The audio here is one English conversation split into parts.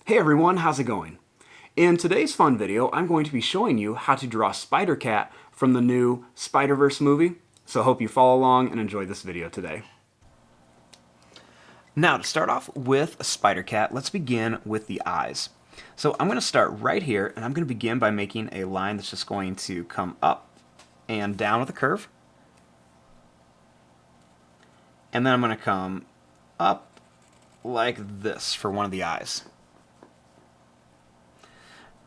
Hey everyone, how's it going? In today's fun video, I'm going to be showing you how to draw Spider-Cat from the new Spider-Verse movie, so I hope you follow along and enjoy this video today. Now, to start off with Spider-Cat, let's begin with the eyes. So I'm going to start right here, and I'm going to begin by making a line that's just going to come up and down with a curve. And then I'm going to come up like this for one of the eyes.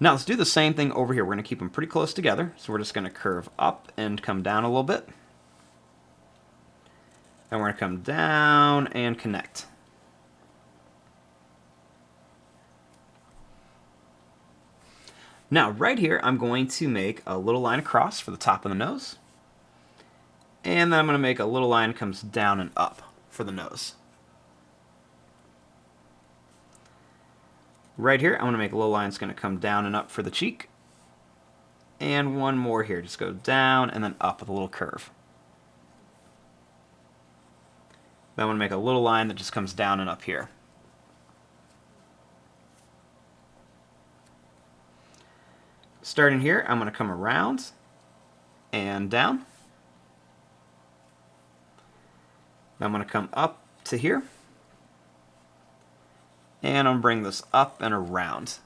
Now let's do the same thing over here. We're going to keep them pretty close together. So we're just going to curve up and come down a little bit. Then we're going to come down and connect. Now right here, I'm going to make a little line across for the top of the nose. And then I'm going to make a little line that comes down and up for the nose. Right here, I'm going to make a little line that's going to come down and up for the cheek. And one more here. Just go down and then up with a little curve. Then I'm going to make a little line that just comes down and up here. Starting here, I'm going to come around and down. Then I'm going to come up to here. And I'm going to bring this up and around.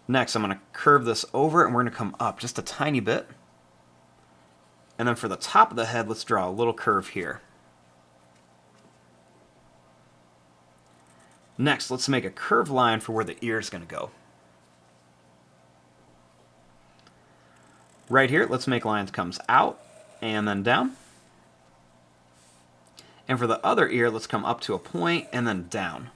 Next, I'm going to curve this over, and we're going to come up just a tiny bit. And then for the top of the head, let's draw a little curve here. Next, let's make a curved line for where the ear is going to go. Right here, let's make a line that comes out and then down. And for the other ear, let's come up to a point and then down.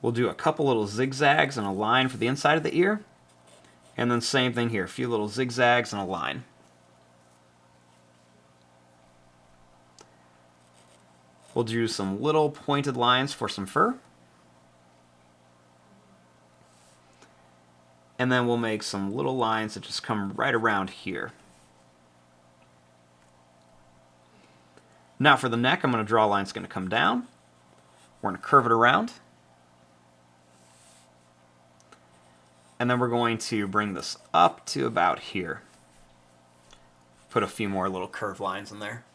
We'll do a couple little zigzags and a line for the inside of the ear. And then same thing here, a few little zigzags and a line. We'll do some little pointed lines for some fur. And then we'll make some little lines that just come right around here. Now for the neck, I'm going to draw a line that's going to come down. We're going to curve it around. And then we're going to bring this up to about here. Put a few more little curved lines in there.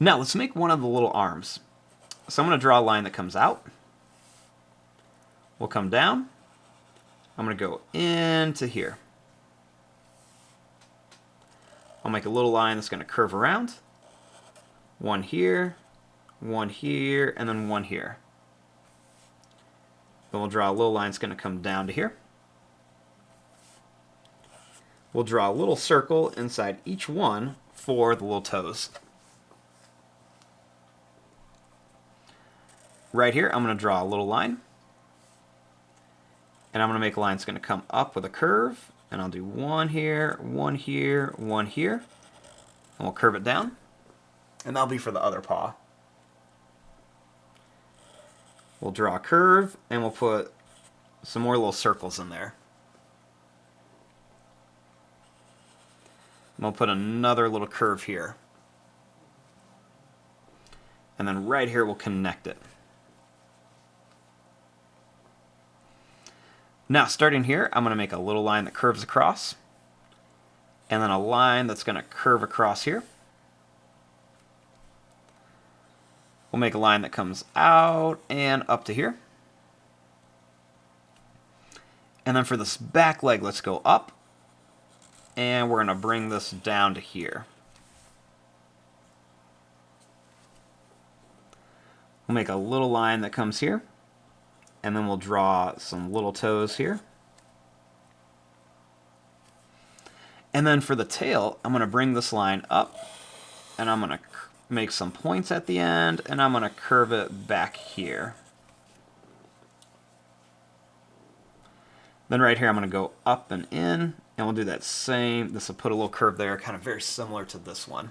Now let's make one of the little arms. So I'm going to draw a line that comes out. We'll come down. I'm going to go into here. I'll make a little line that's going to curve around. One here, and then one here. Then we'll draw a little line that's going to come down to here. We'll draw a little circle inside each one for the little toes. Right here, I'm going to draw a little line. And I'm going to make a line that's going to come up with a curve. And I'll do one here, one here, one here. And we'll curve it down. And that'll be for the other paw. We'll draw a curve, and we'll put some more little circles in there. And we'll put another little curve here. And then right here, we'll connect it. Now, starting here, I'm going to make a little line that curves across, and then a line that's going to curve across here. We'll make a line that comes out and up to here. And then for this back leg, let's go up, and we're going to bring this down to here. We'll make a little line that comes here. And then we'll draw some little toes here. And then for the tail, I'm going to bring this line up. And I'm going to make some points at the end. And I'm going to curve it back here. Then right here, I'm going to go up and in. And we'll do that same. This will put a little curve there, kind of very similar to this one.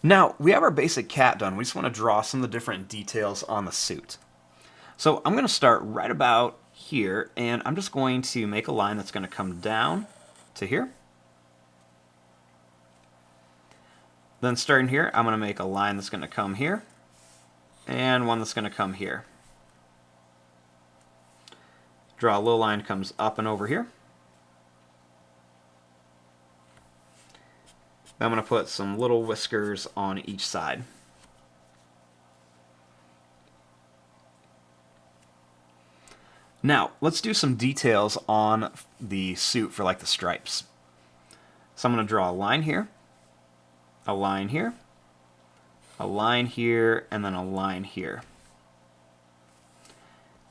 Now, we have our basic cat done. We just want to draw some of the different details on the suit. So I'm going to start right about here, and I'm just going to make a line that's going to come down to here. Then starting here, I'm going to make a line that's going to come here, and one that's going to come here. Draw a little line that comes up and over here. Then I'm going to put some little whiskers on each side. Now, let's do some details on the suit for like the stripes. So I'm going to draw a line here, a line here, a line here, and then a line here.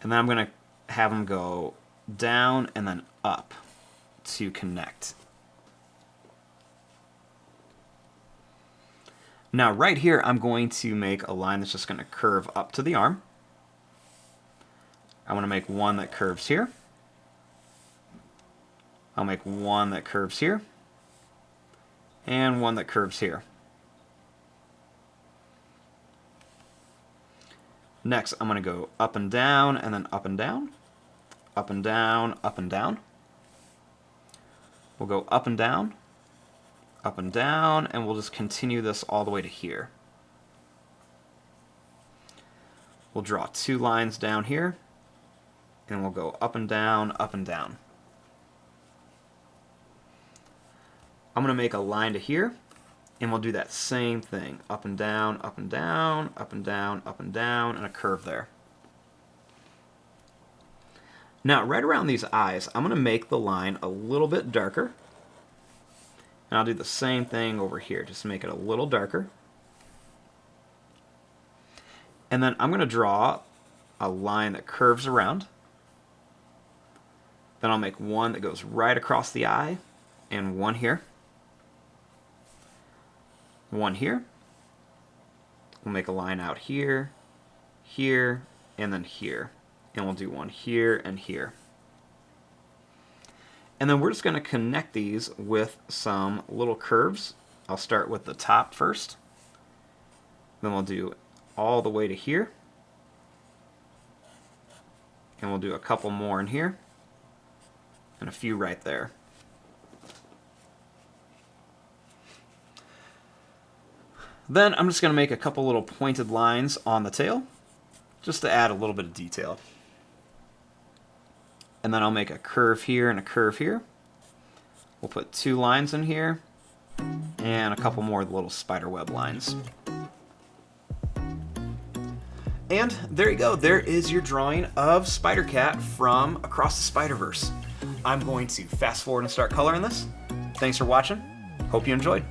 And then I'm going to have them go down and then up to connect. Now right here I'm going to make a line that's just going to curve up to the arm. I'm going to make one that curves here. I'll make one that curves here. And one that curves here. Next I'm going to go up and down and then up and down. Up and down, up and down. We'll go up and down, and we'll just continue this all the way to here. We'll draw two lines down here, and we'll go up and down, up and down. I'm going to make a line to here, and we'll do that same thing. Up and down, up and down, up and down, up and down, and a curve there. Now, right around these eyes, I'm going to make the line a little bit darker. And I'll do the same thing over here, just make it a little darker. And then I'm going to draw a line that curves around. Then I'll make one that goes right across the eye, and one here. One here. We'll make a line out here, here, and then here. And we'll do one here and here. And then we're just going to connect these with some little curves. I'll start with the top first. Then we'll do all the way to here. And we'll do a couple more in here. And a few right there. Then I'm just going to make a couple little pointed lines on the tail, just to add a little bit of detail. And then I'll make a curve here and a curve here. We'll put two lines in here, and a couple more little spiderweb lines. And there you go. There is your drawing of Spider-Cat from Across the Spiderverse. I'm going to fast forward and start coloring this. Thanks for watching. Hope you enjoyed.